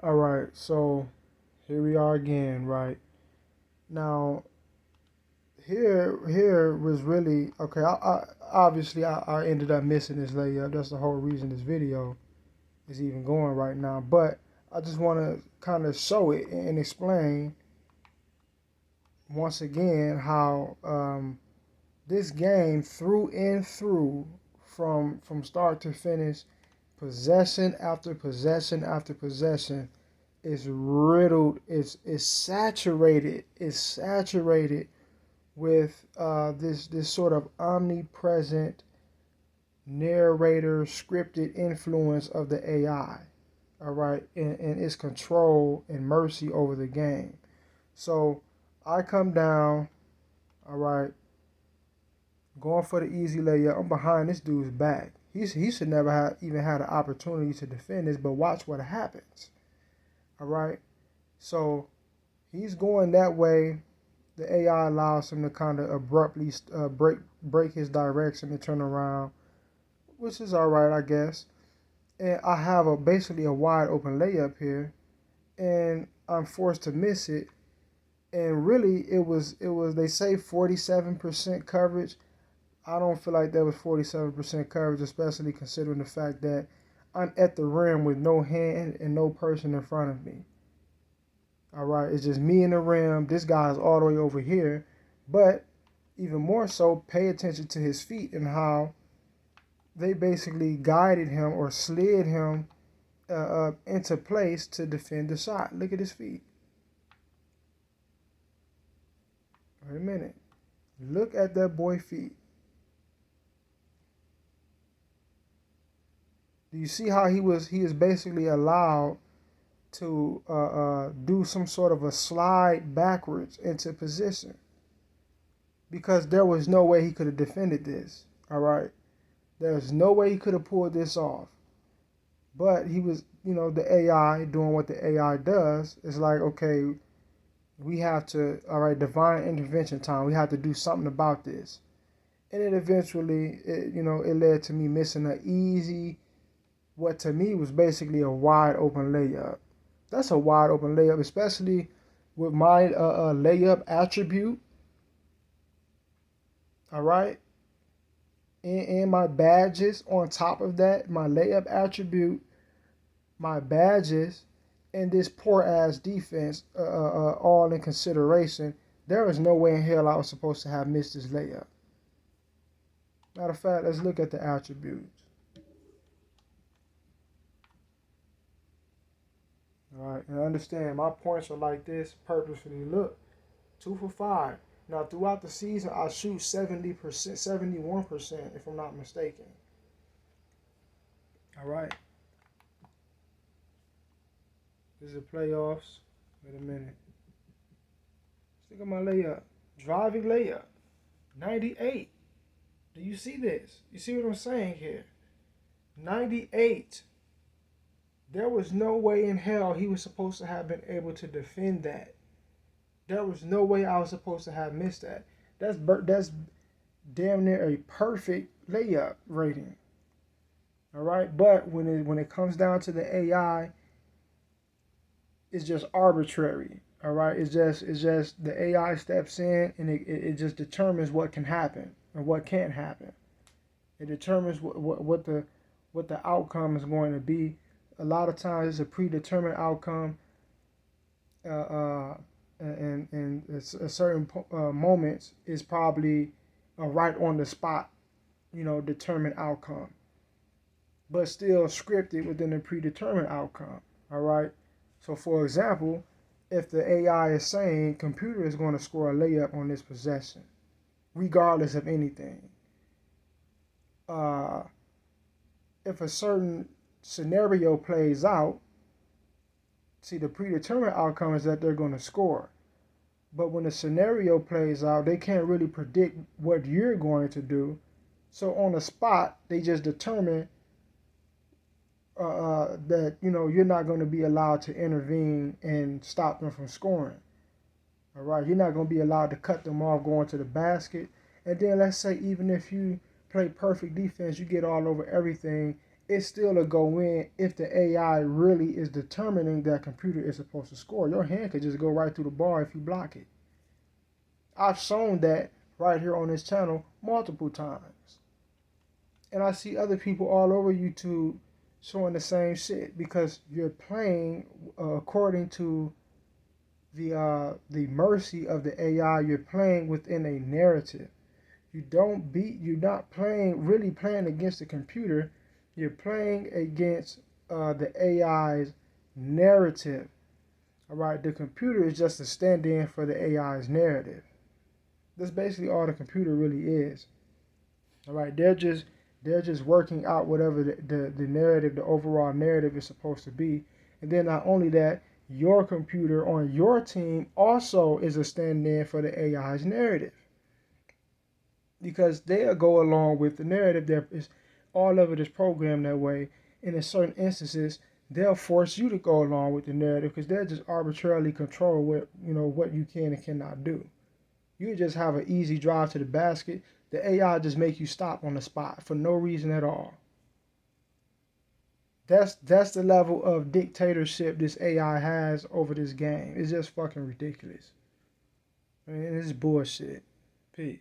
All right, so here we are again, right? Now, here was really okay. I ended up missing this layup. That's the whole reason this video is even going right now. But I just want to kind of show it and explain once again how this game through and through, from start to finish, possession after possession after possession, is riddled. It's saturated. It's saturated with this sort of omnipresent narrator scripted influence of the AI. All right, and its control and mercy over the game. So I come down. All right, going for the easy layup. I'm behind this dude's back. He should never have even had an opportunity to defend this. But watch what happens. All right, so he's going that way. The AI allows him to kind of abruptly break his direction and turn around, which is all right, I guess. And I have basically a wide open layup here, and I'm forced to miss it. And really, it was they say 47% coverage. I don't feel like that was 47% coverage, especially considering the fact that I'm at the rim with no hand and no person in front of me. All right, it's just me in the rim. This guy's all the way over here. But even more so, pay attention to his feet and how they basically guided him or slid him into place to defend the shot. Look at his feet. Wait a minute. Look at that boy's feet. Do you see how he is basically allowed to do some sort of a slide backwards into position? Because there was no way he could have defended this. All right. There's no way he could have pulled this off. But he was, the AI doing what the AI does. It's like, okay, we have to, all right, divine intervention time. We have to do something about this. And it eventually, it led to me missing an easy, what to me was basically a wide open layup. That's a wide open layup, especially with my layup attribute. All right. And my badges on top of that, my layup attribute, my badges, and this poor ass defense, all in consideration, there is no way in hell I was supposed to have missed this layup. Matter of fact, let's look at the attributes. All right, and understand my points are like this purposefully. Look, 2 for 5. Now throughout the season, I shoot 70%, 71%, if I'm not mistaken. All right, this is the playoffs. Wait a minute. Let's look at my layup. Driving layup, 98. Do you see this? You see what I'm saying here? 98. There was no way in hell he was supposed to have been able to defend that. There was no way I was supposed to have missed that. That's damn near a perfect layup rating. All right, but when it comes down to the AI, it's just arbitrary. All right, it's just the AI steps in and it just determines what can happen and what can't happen. It determines what the outcome is going to be. A lot of times it's a predetermined outcome, uh, uh, and a certain moments is probably a right on the spot, determined outcome, but still scripted within a predetermined outcome. All right. So, for example, if the AI is saying computer is going to score a layup on this possession, regardless of anything, uh, if a certain scenario plays out, see the predetermined outcome is that they're going to score. But when the scenario plays out, they can't really predict what you're going to do. So on the spot, they just determine that you're not going to be allowed to intervene and stop them from scoring. All right, you're not going to be allowed to cut them off going to the basket. And then let's say even if you play perfect defense, you get all over everything, it's still a go in if the AI really is determining that computer is supposed to score. Your hand could just go right through the bar if you block it. I've shown that right here on this channel multiple times. And I see other people all over YouTube showing the same shit because you're playing according to the mercy of the AI. You're playing within a narrative. You're not really playing against the computer. You're playing against the AI's narrative. All right, the computer is just a stand-in for the AI's narrative. That's basically all the computer really is. All right, they're just working out whatever the narrative, the overall narrative is supposed to be. And then not only that, your computer on your team also is a stand-in for the AI's narrative. Because they'll go along with the narrative. That is, all of it is programmed that way. And in certain instances, they'll force you to go along with the narrative because they'll just arbitrarily control what you can and cannot do. You just have an easy drive to the basket. The AI just make you stop on the spot for no reason at all. That's the level of dictatorship this AI has over this game. It's just fucking ridiculous. I mean, it's bullshit. Peace.